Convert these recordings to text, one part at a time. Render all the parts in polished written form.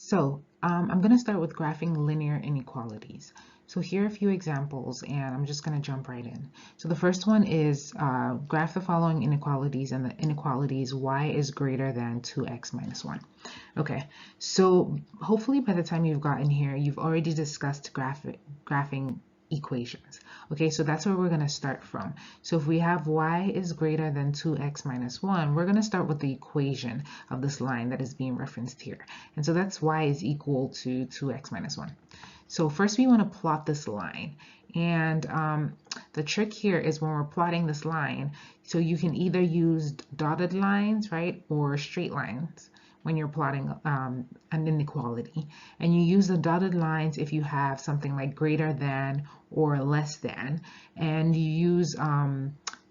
So I'm going to start with graphing linear inequalities. So here are a few examples, and I'm just going to jump right in. So the first one is graph the following inequalities, and the inequality is y is greater than 2x minus 1. Okay, so hopefully by the time you've gotten here, you've already discussed graphing equations. Okay, so that's where we're going to start from. So if we have y is greater than 2x minus 1, we're going to start with the equation of this line that is being referenced here. And so that's y is equal to 2x minus 1. So first we want to plot this line. And the trick here is when we're plotting this line, so you can either use dotted lines, right, or straight lines when you're plotting an inequality. And you use the dotted lines if you have something like greater than or less than, and you use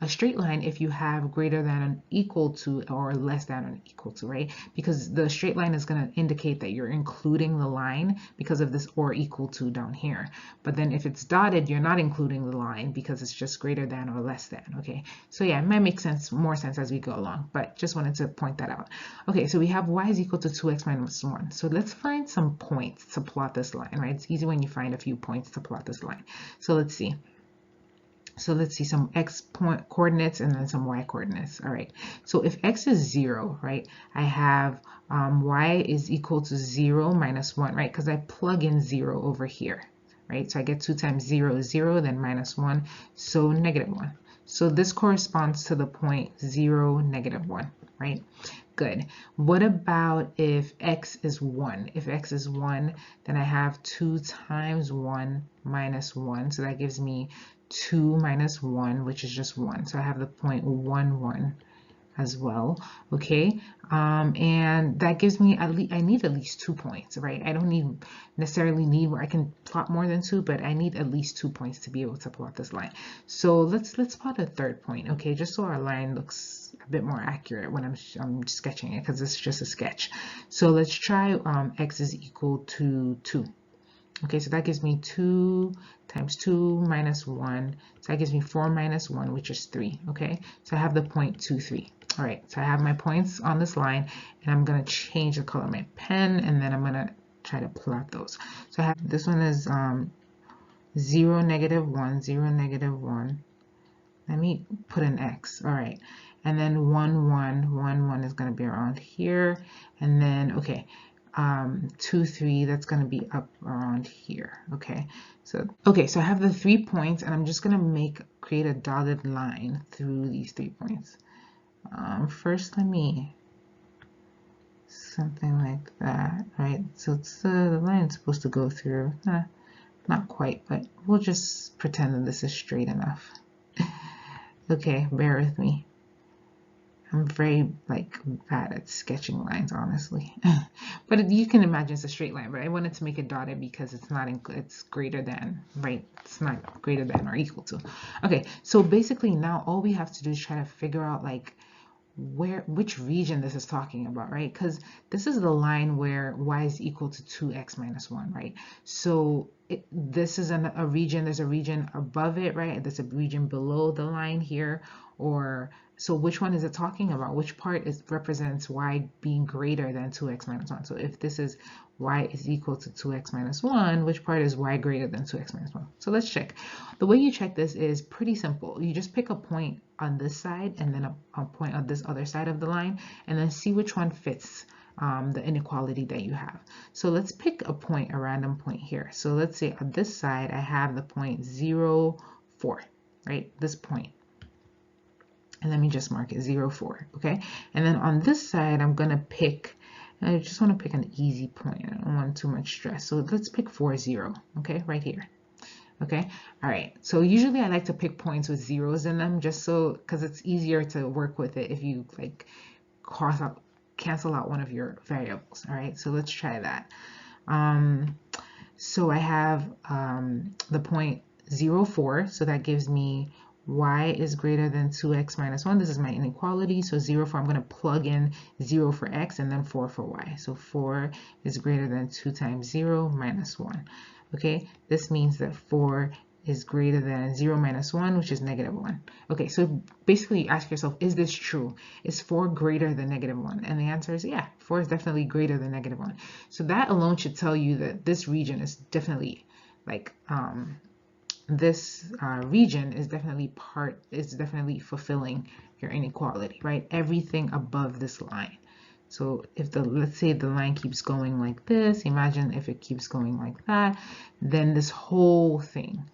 a straight line if you have greater than and equal to or less than and equal to, right? Because the straight line is going to indicate that you're including the line because of this or equal to down here. But then if it's dotted, you're not including the line because it's just greater than or less than, okay? So yeah, it might make more sense as we go along, but just wanted to point that out. Okay, so we have y is equal to 2x minus 1. So let's find some points to plot this line, right? It's easy when you find a few points to plot this line. So let's see. So let's see some x point coordinates and then some y coordinates. All right. So if x is 0, right, I have y is equal to 0 minus 1, right? Because I plug in 0 over here, right? So I get 2 times 0 is 0, then minus 1, so negative 1. So this corresponds to the point 0, negative 1, right? Good. What about if x is 1? If x is 1, then I have 2 times 1 minus 1. So that gives me 2 minus 1, which is just 1. So I have the point 1, 1 as well. Okay. And that gives me I need at least 2 points, right? I don't necessarily need where I can plot more than 2, but I need at least 2 points to be able to plot this line. So let's plot a third point, okay, just so our line looks a bit more accurate when I'm sketching it, because it's just a sketch. So let's try x is equal to 2. Okay, so that gives me 2 times 2 minus 1. So that gives me 4 minus 1, which is 3. Okay, so I have the point 2, 3. All right, so I have my points on this line, and I'm going to change the color of my pen, and then I'm going to try to plot those. So I have this one is 0, negative 1, 0, negative 1. Let me put an x. All right, and then 1, 1, 1, 1 is going to be around here, and then, okay, 2, 3, that's going to be up around here. Okay, so I have the 3 points, and I'm just going to create a dotted line through these 3 points. First, let me something like that, right? So it's the line is supposed to go through, not quite, but we'll just pretend that this is straight enough. Okay, bear with me. I'm very bad at sketching lines, honestly. But you can imagine it's a straight line, but I wanted to make it dotted because it's greater than, right? It's not greater than or equal to. Okay, so basically now all we have to do is try to figure out which region this is talking about, right? Because this is the line where y is equal to 2x minus 1, right? So this is a region, there's a region above it, right? There's a region below the line here, or so which one is it talking about? Which part represents y being greater than 2x minus 1? So if this is y is equal to 2x minus 1, which part is y greater than 2x minus 1? So let's check. The way you check this is pretty simple. You just pick a point on this side and then a point on this other side of the line, and then see which one fits the inequality that you have. So let's pick a point, a random point here. So let's say on this side I have the point 0, 4, right? This point. And let me just mark it 0, 4, okay? And then on this side I'm going to pick, I just want to pick an easy point. I don't want too much stress. So let's pick 4, 0, okay? Right here. Okay, all right, so usually I like to pick points with zeros in them just so, because it's easier to work with it if you cancel out one of your variables. All right, so let's try that. So I have the point 0, 4, so that gives me y is greater than 2x minus 1. This is my inequality, so 0, 4, I'm going to plug in 0 for x and then 4 for y. So 4 is greater than 2 times 0 minus 1. Okay, this means that 4 is greater than 0 minus 1, which is negative 1. Okay, so basically you ask yourself, is this true? Is 4 greater than negative 1? And the answer is yeah, 4 is definitely greater than negative 1. So that alone should tell you that this region is definitely like this region is definitely fulfilling your inequality, right? Everything above this line. So if let's say the line keeps going like this, imagine if it keeps going like that, then this whole thing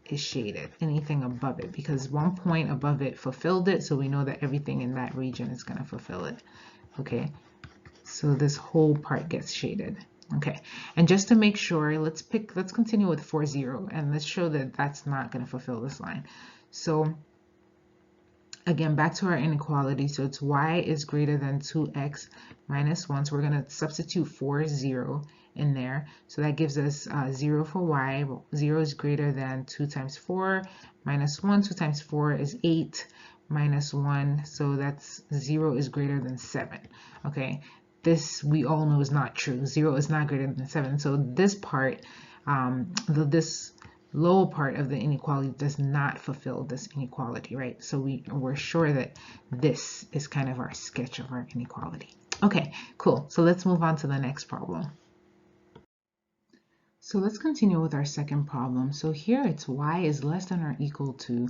is shaded, anything above it, because one point above it fulfilled it, so we know that everything in that region is going to fulfill it. Okay, so this whole part gets shaded. Okay, and just to make sure, let's continue with 4, 0, and let's show that that's not going to fulfill this line. So again, back to our inequality. So it's y is greater than 2x minus 1. So we're going to substitute 4, 0 in there. So that gives us 0 for y. 0 is greater than 2 times 4 minus 1. 2 times 4 is 8 minus 1. So that's 0 is greater than 7. Okay, this we all know is not true. 0 is not greater than 7. So this part, this lower part of the inequality does not fulfill this inequality, right? So we're sure that this is kind of our sketch of our inequality. Okay, cool. So let's move on to the next problem. So let's continue with our second problem. So here it's y is less than or equal to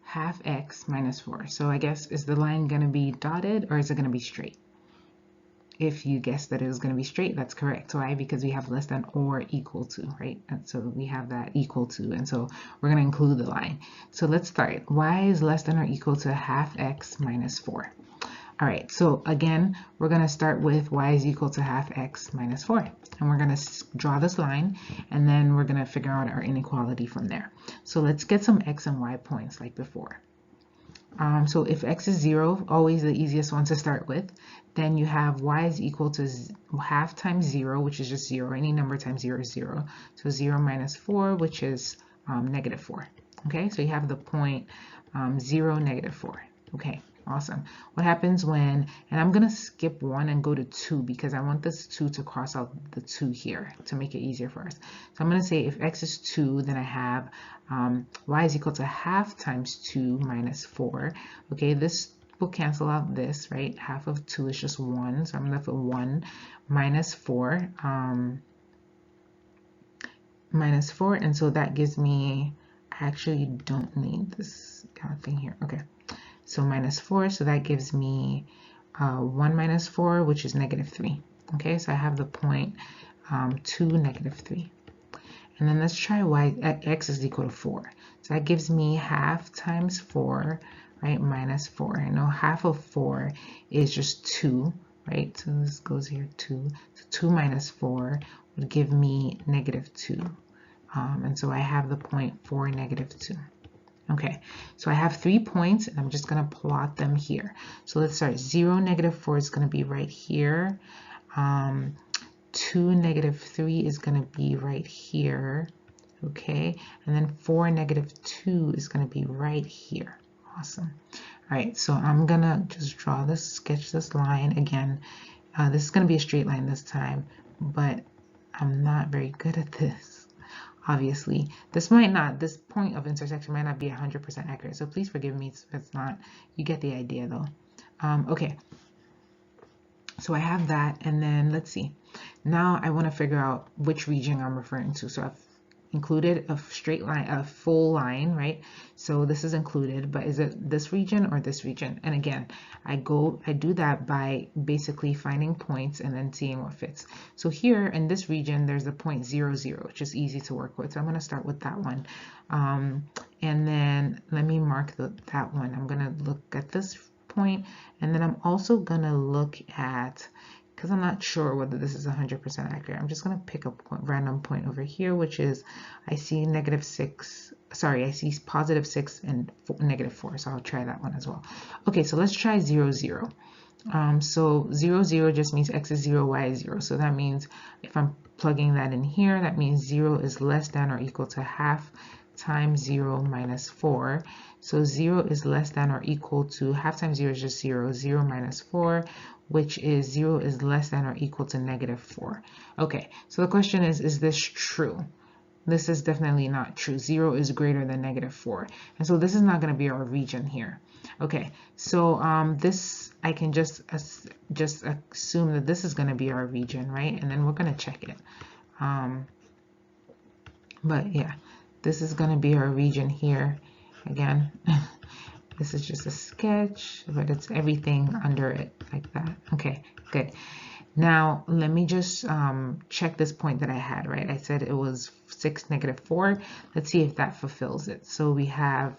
half x minus 4. So I guess, is the line going to be dotted or is it going to be straight? If you guessed that it was going to be straight, that's correct. Why? Because we have less than or equal to, right? And so we have that equal to, and so we're going to include the line. So let's start. Y is less than or equal to half x minus 4. All right, so again, we're going to start with y is equal to half x minus 4. And we're going to draw this line, and then we're going to figure out our inequality from there. So let's get some x and y points like before. So if x is 0, always the easiest one to start with, then you have y is equal to half times 0, which is just 0. Any number times 0 is 0. So 0 minus 4, which is negative 4. Okay, so you have the point 0, negative 4. Okay, awesome. What happens when, and I'm going to skip 1 and go to 2 because I want this 2 to cross out the 2 here to make it easier for us. So I'm going to say if x is 2, then I have y is equal to half times 2 minus 4. Okay, this will cancel out this, right? Half of 2 is just 1, so I'm left with 1 minus 4. Minus 4, and so that gives me, I actually don't need this kind of thing here. Okay. So minus 4, so that gives me 1 minus 4, which is negative 3. Okay, so I have the point 2, negative 3. And then let's try x is equal to 4. So that gives me half times 4, right, minus 4. I know half of 4 is just 2, right? So this goes here, 2. So 2 minus 4 would give me negative 2. And so I have the point 4, negative 2. Okay, so I have 3 points, and I'm just going to plot them here. So let's start. 0, negative 4 is going to be right here. 2, negative 3 is going to be right here. Okay, and then 4, negative 2 is going to be right here. Awesome. All right, so I'm going to just draw this, sketch this line again. This is going to be a straight line this time, but I'm not very good at this. Obviously, this point of intersection might not be 100% accurate, so please forgive me if it's not. You get the idea though. Okay, so I have that, and then let's see. Now I want to figure out which region I'm referring to. So I've included a straight line, a full line, right? So this is included, but is it this region or this region? And again, I do that by basically finding points and then seeing what fits. So here in this region, there's the point 0, 0, which is easy to work with. So I'm going to start with that one. And then let me mark that one. I'm going to look at this point, and then I'm also going to look at, because I'm not sure whether this is 100% accurate, I'm just going to pick a random point over here, which is, I see negative 6, sorry, I see positive 6 and negative 4, so I'll try that one as well. Okay, so let's try 0, 0. So 0, 0 just means x is 0, y is 0. So that means if I'm plugging that in here, that means 0 is less than or equal to half times 0 minus 4. So 0 is less than or equal to, half times 0 is just 0, 0 minus 4, which is 0 is less than or equal to negative 4. Okay, so the question is this true? this is definitely not true. 0 is greater than -4. And so this is not going to be our region here. Okay, so this, I can just assume that this is going to be our region, right? And then we're going to check it. But yeah, this is going to be our region here. Again, this is just a sketch, but it's everything under it like that. Okay, good. Now, let me just check this point that I had, right? I said it was 6, -4. Let's see if that fulfills it. So we have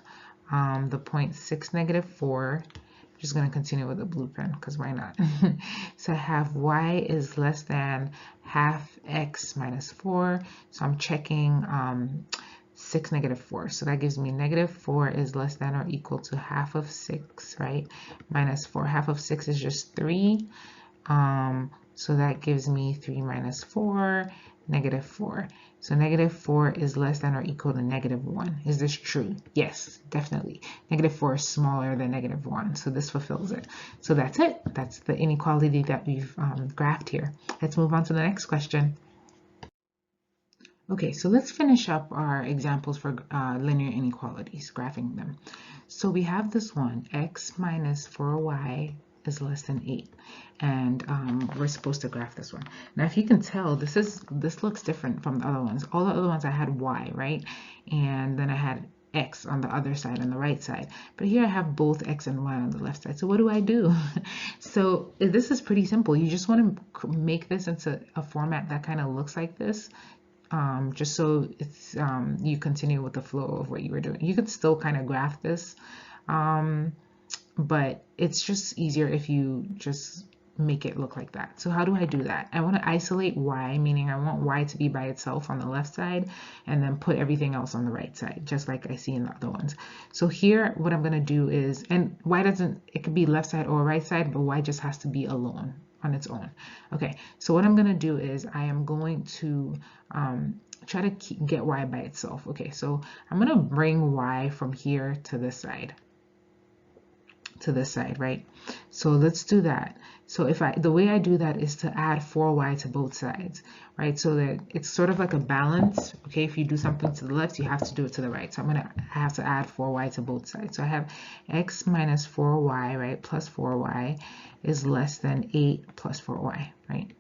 the point 6, -4. I'm just going to continue with the blueprint because why not? So I have y is less than half x minus 4. So I'm checking 6, -4. So that gives me -4 is less than or equal to half of 6, right? Minus 4. Half of 6 is just 3. So that gives me 3 minus 4, -4. So -4 is less than or equal to -1. Is this true? Yes, definitely. -4 is smaller than -1, so this fulfills it. So that's it. That's the inequality that we've graphed here. Let's move on to the next question. Okay, so let's finish up our examples for linear inequalities, graphing them. So we have this one, x minus 4y is less than 8, and we're supposed to graph this one. Now, if you can tell, this looks different from the other ones. All the other ones I had y, right? And then I had x on the other side, on the right side. But here I have both x and y on the left side. So what do? So this is pretty simple. You just want to make this into a format that kind of looks like this. Just so it's you continue with the flow of what you were doing. You could still kind of graph this, but it's just easier if you just make it look like that. So how do I do that? I want to isolate y, meaning I want y to be by itself on the left side, and then put everything else on the right side, just like I see in the other ones. So here, what I'm going to do is, and y doesn't, it could be left side or right side, but y just has to be alone on its own. Okay, so what I'm going to do is I am going to try to get y by itself. Okay, so I'm going to bring y from here to this side. Right? So let's do that. So the way I do that is to add 4y to both sides, right? So that it's sort of like a balance. Okay, if you do something to the left, you have to do it to the right. So I have to add 4y to both sides. So I have x minus 4y, right, plus 4y is less than 8 plus 4y, right?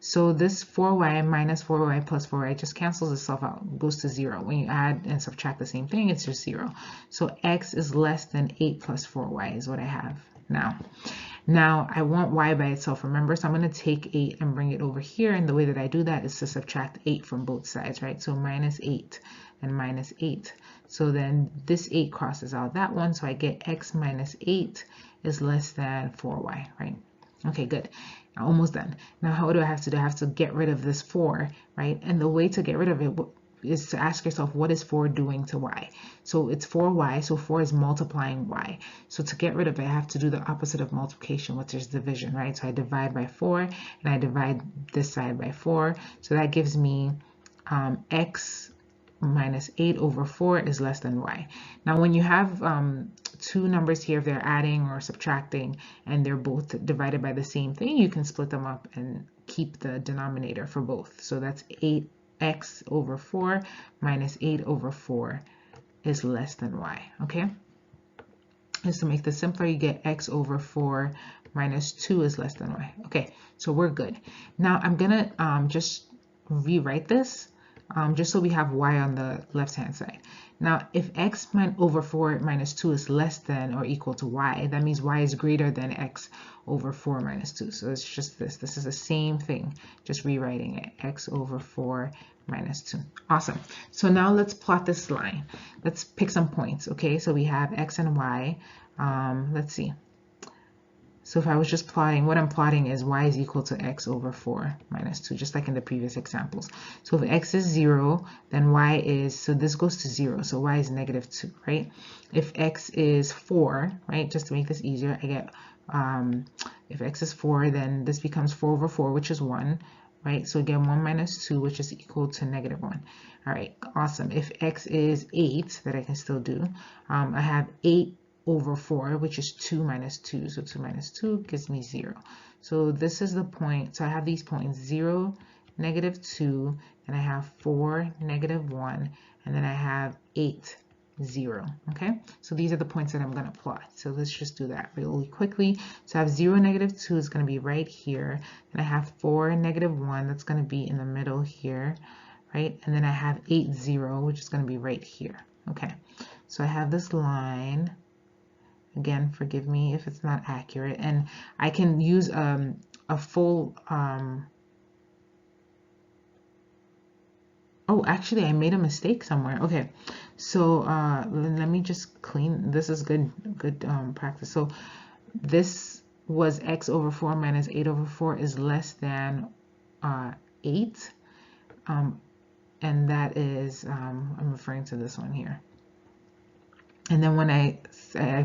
So this 4y minus 4y plus 4y just cancels itself out, goes to 0. When you add and subtract the same thing, it's just 0. So x is less than 8 plus 4y is what I have now. Now I want y by itself, remember? So I'm going to take 8 and bring it over here. And the way that I do that is to subtract 8 from both sides, right? So minus 8 and minus 8. So then this 8 crosses out that one. So I get x minus 8 is less than 4y, right? Okay, good. Almost done. Now, what do I have to do? I have to get rid of this 4, right? And the way to get rid of it is to ask yourself, what is 4 doing to y? So it's 4y, so 4 is multiplying y. So to get rid of it, I have to do the opposite of multiplication, which is division, right? So I divide by 4, and I divide this side by 4. So that gives me x minus 8 over 4 is less than y. Now, when you have two numbers here, if they're adding or subtracting and they're both divided by the same thing, you can split them up and keep the denominator for both. So that's 8x over 4 minus 8 over 4 is less than y, okay? Just to make this simpler, you get x over 4 minus 2 is less than y. Okay, so we're good. Now I'm gonna just rewrite this just so we have y on the left-hand side. Now, if x over 4 minus 2 is less than or equal to y, that means y is greater than x over 4 minus 2. So it's just this. This is the same thing, just rewriting it. X over 4 minus 2. Awesome. So now let's plot this line. Let's pick some points, okay? So we have x and y. Let's see. So if I was just plotting, what I'm plotting is y is equal to x over 4 minus 2, just like in the previous examples. So if x is 0, then y is, so this goes to 0, so y is negative 2, right? If x is 4, right, just to make this easier, I get, if x is 4, then this becomes 4 over 4, which is 1, right? So again, 1 minus 2, which is equal to negative 1. All right, awesome. If x is 8, that I can still do, I have 8 over 4, which is 2 minus 2. So 2 minus 2 gives me 0. So this is the point. So I have these points 0, negative 2, and I have 4, negative 1, and then I have 8, 0. Okay, so these are the points that I'm going to plot. So let's just do that really quickly. So I have 0, negative 2 is going to be right here, and I have 4, negative 1, that's going to be in the middle here, right? And then I have 8, 0, which is going to be right here. Okay, so I have this line. Again, forgive me if it's not accurate, and I can use a full oh, actually I made a mistake somewhere. Okay, so let me just clean. This is good practice. So this was x over 4 minus 8 over 4 is less than 8, and that is I'm referring to this one here. And then when I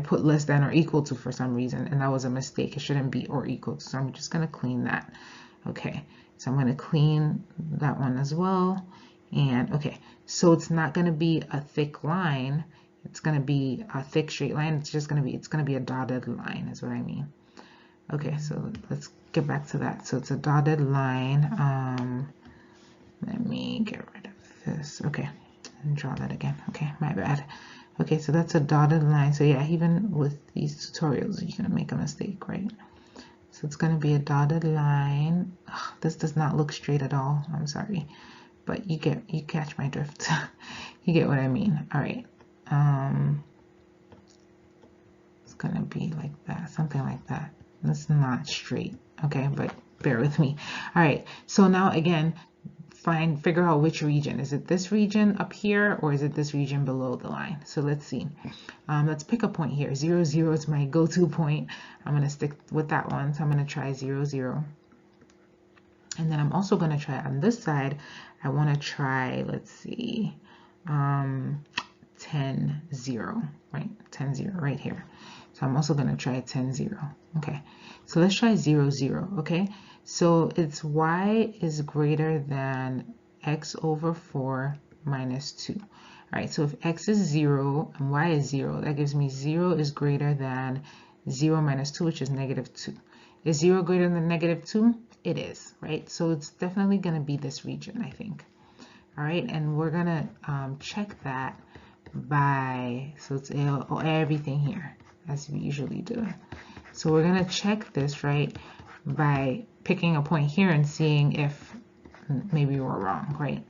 put less than or equal to for some reason, and that was a mistake. It shouldn't be or equal to, so I'm just going to clean that. Okay, so I'm going to clean that one as well. And okay, so it's not going to be a thick line. It's going to be a thick straight line. It's just going to be a dotted line is what I mean. Okay, so let's get back to that. So it's a dotted line. Let me get rid of this. Okay, and draw that again. Okay, my bad. Okay, so that's a dotted line. So yeah, even with these tutorials, you're gonna make a mistake, right? So it's gonna be a dotted line. Ugh, this does not look straight at all. I'm sorry, but you catch my drift. You get what I mean. All right. It's gonna be like that, something like that. That's not straight. Okay, but bear with me. All right. So now again, figure out which region. Is it this region up here, or is it this region below the line? So let's see. Let's pick a point here. 0, 0 is my go-to point. I'm going to stick with that one. So I'm going to try 0, 0. And then I'm also going to try on this side. I want to try, let's see, 10, 0, right? 10, 0 right here. So I'm also going to try 10, 0. Okay. So let's try 0, 0. Okay. So it's y is greater than x over 4 minus 2. All right, so if x is 0 and y is 0, that gives me 0 is greater than 0 minus 2, which is negative 2. Is 0 greater than negative 2? It is, right? So it's definitely going to be this region, I think. All right, and we're going to check that by, so it's everything here, as we usually do. So we're going to check this, right, by picking a point here and seeing if maybe we're wrong, right?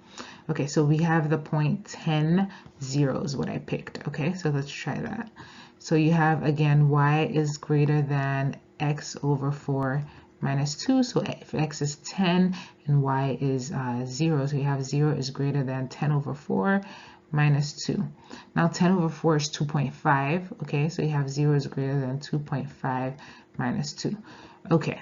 Okay, so we have the point 10, 0 is what I picked. Okay, so let's try that. So you have, again, y is greater than x over 4 minus 2. So if x is 10 and y is 0, so you have 0 is greater than 10 over 4 minus 2. Now 10 over 4 is 2.5. Okay, so you have 0 is greater than 2.5 minus 2. Okay.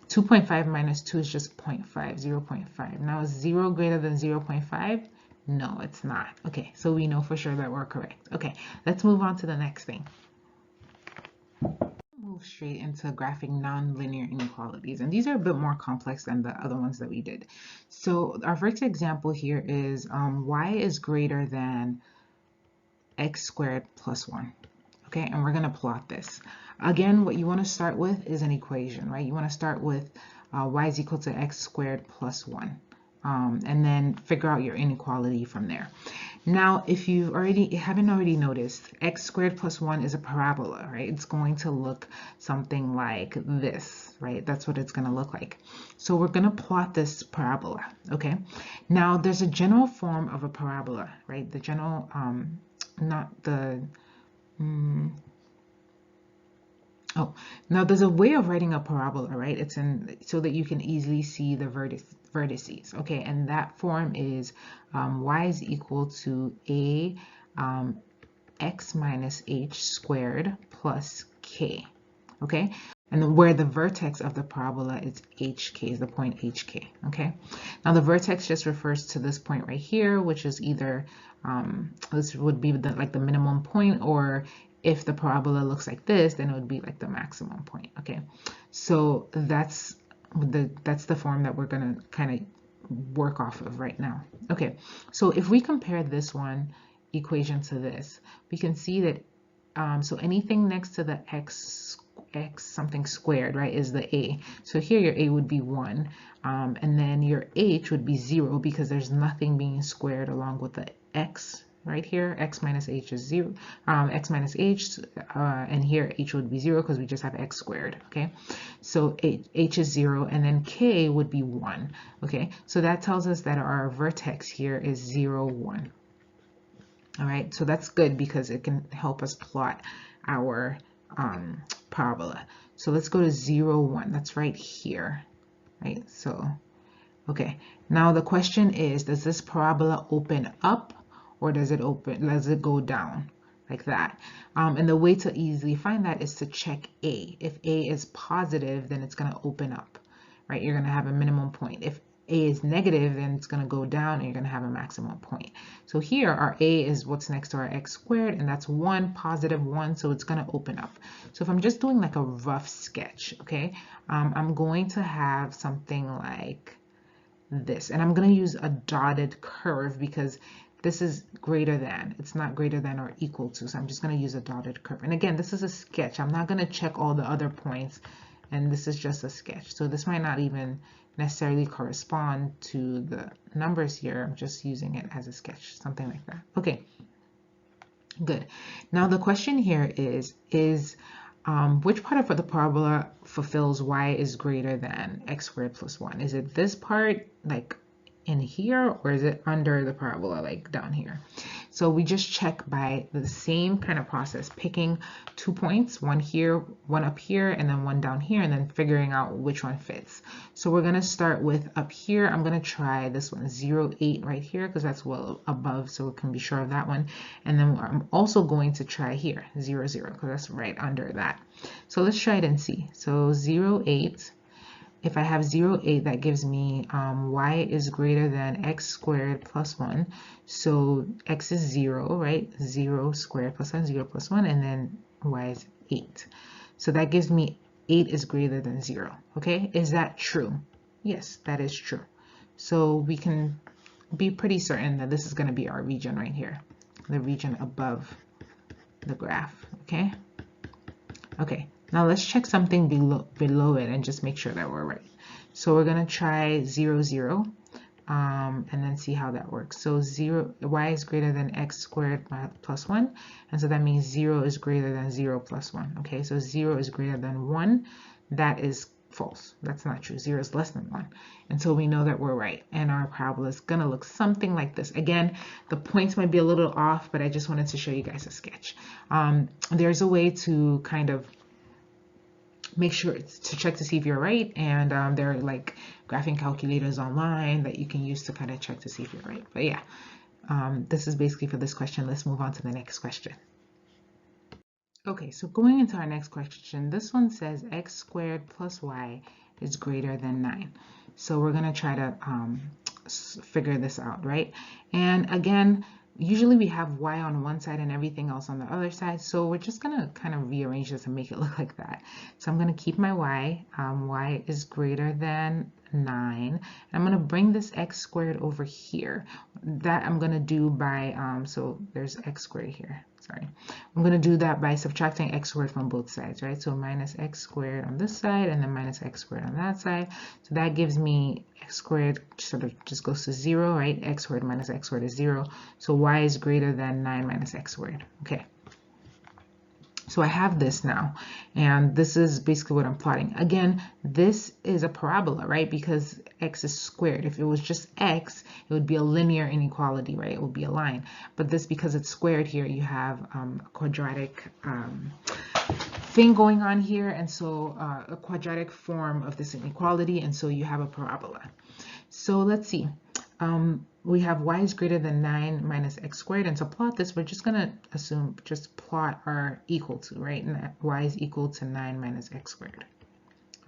2.5 minus 2 is just 0.5, 0.5. Now is 0 greater than 0.5? No, it's not. Okay, so we know for sure that we're correct. Okay, let's move on to the next thing. Move straight into graphing nonlinear inequalities, and these are a bit more complex than the other ones that we did. So our first example here is y is greater than x squared plus 1. Okay, and we're going to plot this. Again, what you want to start with is an equation, right? You want to start with y is equal to x squared plus 1, and then figure out your inequality from there. Now, if you haven't already noticed, x squared plus 1 is a parabola, right? It's going to look something like this, right? That's what it's going to look like. So we're going to plot this parabola, okay? Now, there's a general form of a parabola, right? The general, not the... Oh, now there's a way of writing a parabola, right? It's in so that you can easily see the vertices, okay? And that form is y is equal to a x minus h squared plus k, okay? And where the vertex of the parabola is hk, is the point hk, okay? Now the vertex just refers to this point right here, which is either, this would be like the minimum point, or if the parabola looks like this, then it would be like the maximum point, okay? So that's the form that we're gonna kind of work off of right now. Okay, so if we compare this one equation to this, we can see that, so anything next to the x x something squared, right, is the a. So here your a would be 1, and then your h would be 0 because there's nothing being squared along with the x right here. X minus h is 0, x minus h, and here h would be 0 because we just have x squared, okay? So h is 0, and then k would be 1, okay? So that tells us that our vertex here is 0, 1. All right, so that's good because it can help us plot our parabola. So let's go to 0, 1. That's right here, right? So, okay. Now the question is, does this parabola open up or does it go down like that? And the way to easily find that is to check A. If A is positive, then it's going to open up, right? You're going to have a minimum point. If A is negative, then it's going to go down and you're going to have a maximum point. So here our A is what's next to our x squared, and that's 1, positive 1, so it's going to open up. So if I'm just doing like a rough sketch, okay, I'm going to have something like this, and I'm going to use a dotted curve because this is greater than, it's not greater than or equal to, so I'm just going to use a dotted curve. And again, this is a sketch. I'm not going to check all the other points, and this is just a sketch. So this might not even necessarily correspond to the numbers here. I'm just using it as a sketch, something like that. Okay, good. Now the question here is which part of the parabola fulfills y is greater than x squared plus 1? Is it this part, like in here, or is it under the parabola, like down here? So we just check by the same kind of process, picking 2 points, one here, one up here, and then one down here, and then figuring out which one fits. So we're going to start with up here. I'm going to try this one, 0, 8 right here, because that's well above, so we can be sure of that one. And then I'm also going to try here, 0, 0, because that's right under that. So let's try it and see. So 0, 8. If I have 0, 8, that gives me y is greater than x squared plus 1. So x is 0, right? 0 squared plus 1, 0 plus 1, and then y is 8. So that gives me 8 is greater than 0, okay? Is that true? Yes, that is true. So we can be pretty certain that this is going to be our region right here, the region above the graph, okay? Okay. Now let's check something below it and just make sure that we're right. So we're going to try 0, 0, and then see how that works. So y is greater than x squared plus 1, and so that means 0 is greater than 0 plus 1. Okay, so 0 is greater than 1. That is false. That's not true. 0 is less than 1. And so we know that we're right. And our parabola is going to look something like this. Again, the points might be a little off, but I just wanted to show you guys a sketch. There's a way to kind of make sure to check to see if you're right, and there are like graphing calculators online that you can use to kind of check to see if you're right. But yeah, this is basically for this question. Let's move on to the next question. Okay, so going into our next question, this one says x squared plus y is greater than 9. So we're going to try to figure this out, right? And again, usually we have y on one side and everything else on the other side, so we're just going to kind of rearrange this and make it look like that. So I'm going to keep my y. Y is greater than 9. And I'm going to bring this x squared over here. That I'm going to do by, so there's x squared here. Sorry. I'm going to do that by subtracting x squared from both sides, right? So minus x squared on this side and then minus x squared on that side. So that gives me x squared sort of just goes to 0, right? X squared minus x squared is 0. So y is greater than 9 minus x squared. Okay. So I have this now, and this is basically what I'm plotting. Again, this is a parabola, right? Because x is squared. If it was just x, it would be a linear inequality, right? It would be a line. But this, because it's squared here, you have a quadratic thing going on here, and so a quadratic form of this inequality, and so you have a parabola. So let's see. We have y is greater than 9 minus x squared, and to plot this, we're just going to assume, just plot our equal to, right? And that y is equal to 9 minus x squared.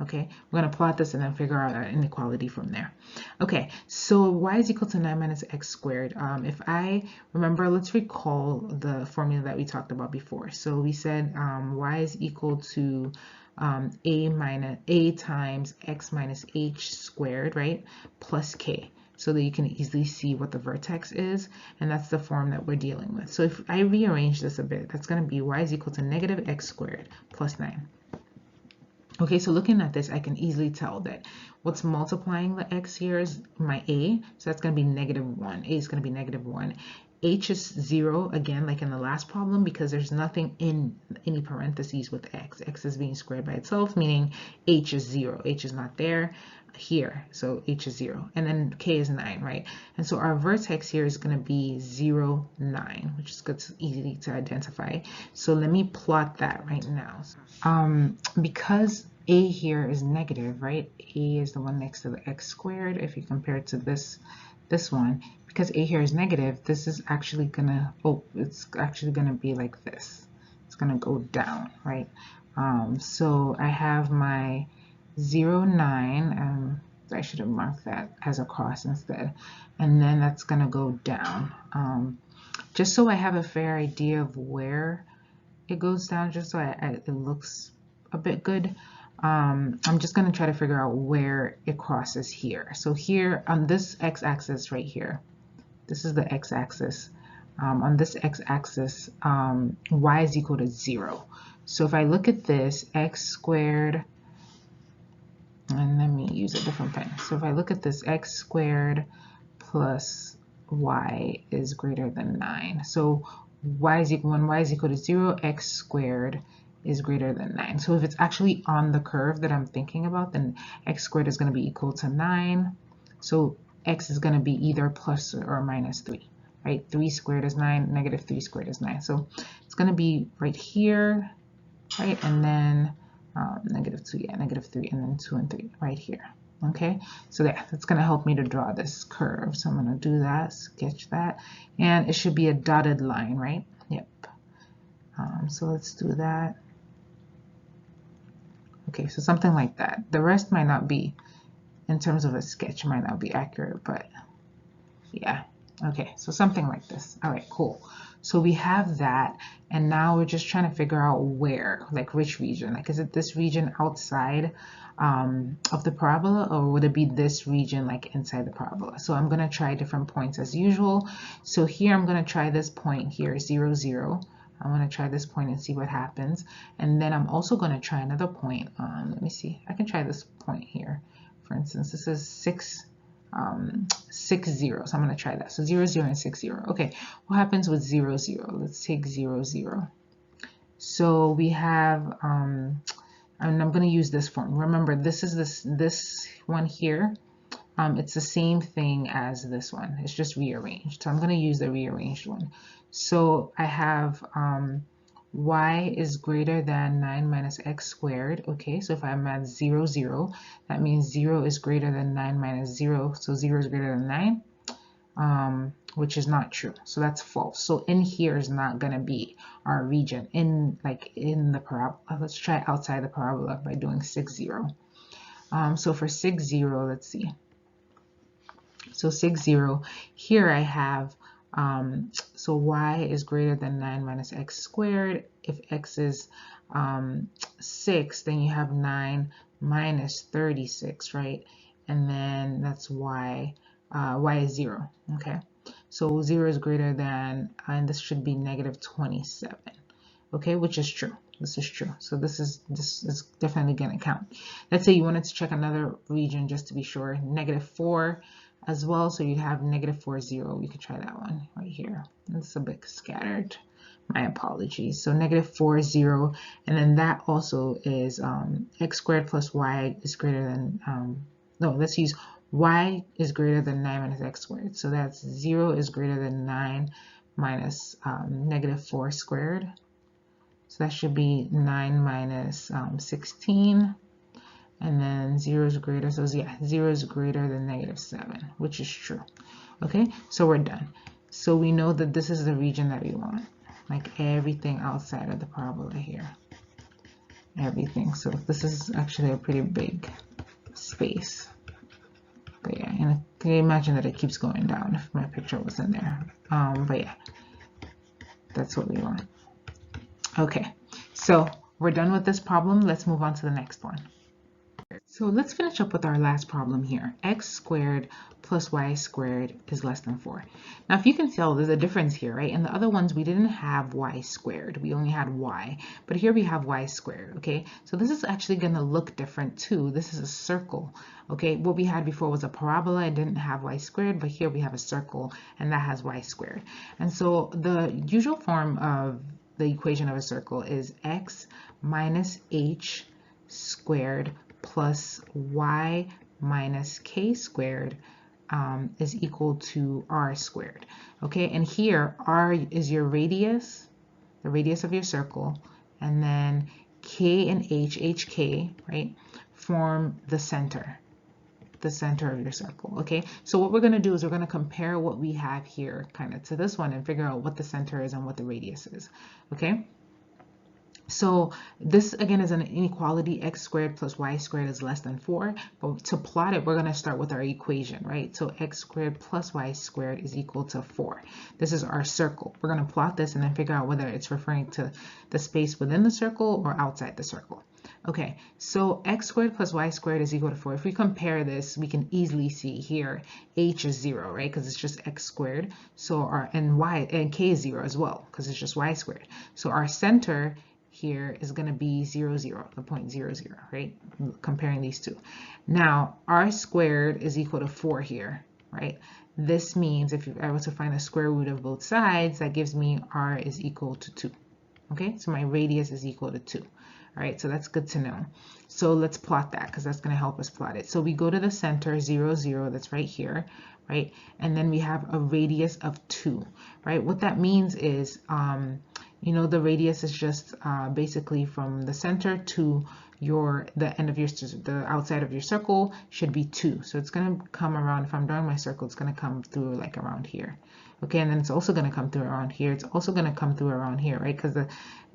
Okay, we're going to plot this and then figure out our inequality from there. Okay, so y is equal to 9 minus x squared. If I remember, let's recall the formula that we talked about before. So we said y is equal to a times x minus h squared, right, plus k, so that you can easily see what the vertex is, and that's the form that we're dealing with. So if I rearrange this a bit, that's going to be y is equal to negative x squared plus 9. Okay, so looking at this, I can easily tell that what's multiplying the x here is my a, so that's going to be -1. A is going to be -1. H is 0, again, like in the last problem, because there's nothing in any parentheses with x. X is being squared by itself, meaning h is 0. H is not there here, so h is 0. And then k is 9, right? And so our vertex here is going to be 0, 9, which is good, easy to identify. So let me plot that right now. Because a here is negative, right? A is the one next to the x squared. If you compare it to this one, because a here is negative, this is actually gonna, it's actually gonna be like this. It's gonna go down, right? So I have my 0, 9, I should have marked that as a cross instead, and then that's gonna go down. Just so I have a fair idea of where it goes down, just so it looks a bit good. I'm just going to try to figure out where it crosses here. So here on this x-axis right here, this is the x-axis. On this x-axis, y is equal to 0. So if I look at this, x squared, and let me use a different pen. So if I look at this, x squared plus y is greater than 9. So when y is equal to 0, x squared is greater than 9. So if it's actually on the curve that I'm thinking about, then x squared is going to be equal to 9. So x is going to be either plus or minus 3, right? 3 squared is 9, -3 squared is 9. So it's going to be right here, right? And then -2, yeah, -3, and then 2 and 3 right here. Okay, so that's going to help me to draw this curve. So I'm going to do that, sketch that, and it should be a dotted line, right? Yep. So let's do that. Okay, so something like that. The rest might not be, in terms of a sketch, might not be accurate, but yeah. Okay, so something like this. All right, cool. So we have that, and now we're just trying to figure out where, like which region. Like, is it this region outside of the parabola, or would it be this region like inside the parabola? So I'm going to try different points as usual. So here I'm going to try this point here, 0, 0. I'm going to try this point and see what happens. And then I'm also going to try another point. Let me see. I can try this point here. For instance, this is 6, 6, 0. So I'm going to try that. So 0, 0, and 6, 0. Okay, what happens with 0, 0? Let's take 0, 0. So we have, and I'm going to use this form. Remember, this is this one here. It's the same thing as this one. It's just rearranged. So I'm going to use the rearranged one. So I have y is greater than 9 minus x squared. Okay, so if I'm at 0, 0, that means 0 is greater than 9 minus 0. So 0 is greater than 9, which is not true. So that's false. So in here is not going to be our region in the parabola. Let's try outside the parabola by doing 6, 0. So for 6, 0, let's see. So 6, 0, here I have, so y is greater than 9 minus x squared. If x is 6, then you have 9 minus 36, right? And then that's y, y is 0, okay? So 0 is greater than, and this should be -27, okay, which is true. This is true. So this is definitely going to count. Let's say you wanted to check another region just to be sure, -4 as well. So you'd have -4, 0. We could try that one right here. It's a bit scattered. My apologies. So -4, 0, and then that also is x squared plus y is greater than, no, let's use y is greater than 9 minus x squared. So that's 0 is greater than 9 minus -4 squared. So that should be 9 minus 16. And then 0 is greater, so yeah, 0 is greater than -7, which is true. Okay, so we're done. So we know that this is the region that we want, like everything outside of the parabola here. Everything. So this is actually a pretty big space. But yeah, and can you imagine that it keeps going down if my picture wasn't there? But yeah, that's what we want. Okay, so we're done with this problem. Let's move on to the next one. So let's finish up with our last problem here. X squared plus y squared is less than 4. Now, if you can tell, there's a difference here, right? In the other ones, we didn't have y squared. We only had y. But here we have y squared, okay? So this is actually going to look different too. This is a circle, okay? What we had before was a parabola. It didn't have y squared, but here we have a circle, and that has y squared. And so the usual form of the equation of a circle is x minus h squared plus y minus k squared is equal to r squared. Okay, and here r is your radius, the radius of your circle, and then k and hk, right, form the center of your circle. Okay, so what we're going to do is we're going to compare what we have here kind of to this one and figure out what the center is and what the radius is. Okay, so this again is an inequality. X squared plus y squared is less than 4. But to plot it, we're going to start with our equation, right? So x squared plus y squared is equal to 4. This is our circle. We're going to plot this and then figure out whether it's referring to the space within the circle or outside the circle. Okay, so x squared plus y squared is equal to 4. If we compare this, we can easily see here h is 0, right? Because it's just x squared. So and y and k is 0 as well because it's just y squared. So our center here is going to be 0, 0, the point 0, 0, right? Comparing these two. Now, r squared is equal to 4 here, right? This means if I were to find the square root of both sides, that gives me r is equal to 2. Okay, so my radius is equal to 2. All right, so that's good to know. So let's plot that because that's going to help us plot it. So we go to the center, 0, 0, that's right here, right? And then we have a radius of 2, right? What that means is, you know, the radius is just basically from the center to the end of the outside of your circle should be 2. So it's going to come around, if I'm drawing my circle, it's going to come through like around here. Okay, and then it's also going to come through around here. It's also going to come through around here, right? Because the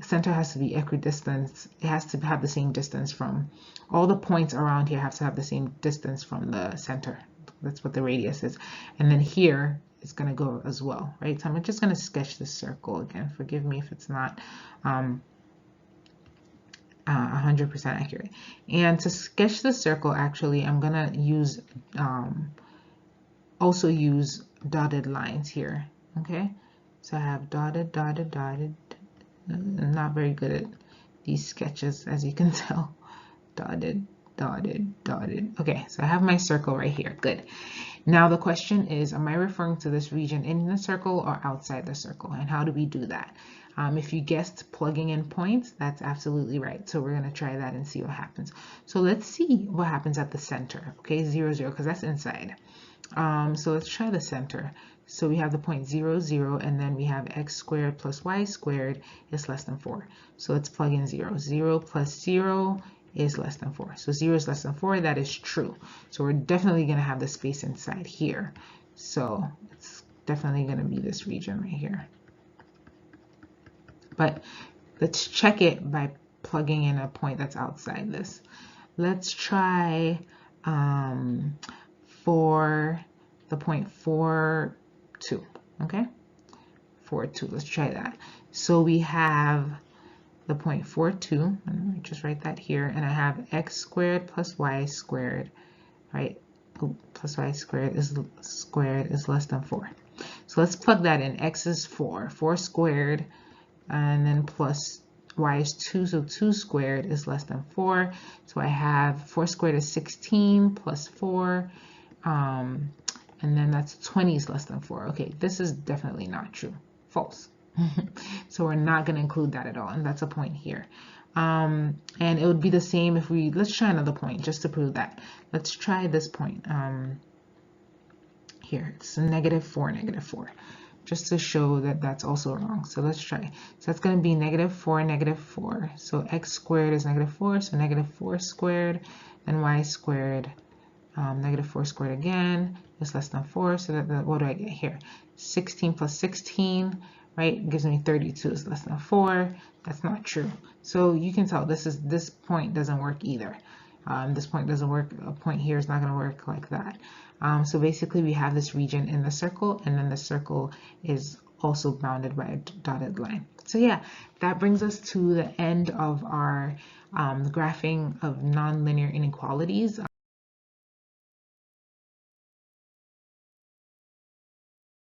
center has to be equidistant. It has to have the same distance from, all the points around here have to have the same distance from the center. That's what the radius is. And then here, it's going to go as well, right? So I'm just going to sketch this circle again. Forgive me if it's not 100% accurate. And to sketch the circle, actually, I'm going to use also use dotted lines here. Okay, so I have dotted, dotted, dotted. I'm not very good at these sketches, as you can tell. Dotted, dotted, dotted. Okay, so I have my circle right here. Good. Now the question is, am I referring to this region in the circle or outside the circle? And how do we do that? If you guessed plugging in points, that's absolutely right. So we're going to try that and see what happens. So let's see what happens at the center. Okay, 0, 0, because that's inside. So let's try the center. So we have the point 0, 0, and then we have x squared plus y squared is less than 4. So let's plug in 0. 0 plus 0 is less than 4. So 0 is less than 4. That is true. So we're definitely going to have the space inside here. So it's definitely going to be this region right here. But let's check it by plugging in a point that's outside this. Let's try for the point 4, 2. Okay, 4, 2. Let's try that. So we have the point 4, 2. Let me just write that here. And I have x squared plus y squared, right? Plus y squared is less than 4. So let's plug that in. X is 4. 4 squared, and then plus y is 2, so 2 squared is less than 4. So I have 4 squared is 16 plus 4. And then that's 20 is less than 4. Okay, this is definitely not true. False. So we're not going to include that at all, and that's a point here. And it would be the same if let's try another point just to prove that. Let's try this point. Here, it's a -4, -4, just to show that that's also wrong. So let's try. So that's going to be -4, -4. So x squared is -4, so -4 squared, and y squared, -4 squared again, is less than 4. So what do I get here? 16 plus 16, right, gives me 32 is less than 4. That's not true. So you can tell this point doesn't work either. This point doesn't work. A point here is not going to work like that. So basically we have this region in the circle, and then the circle is also bounded by a dotted line. So yeah, that brings us to the end of our the graphing of nonlinear inequalities.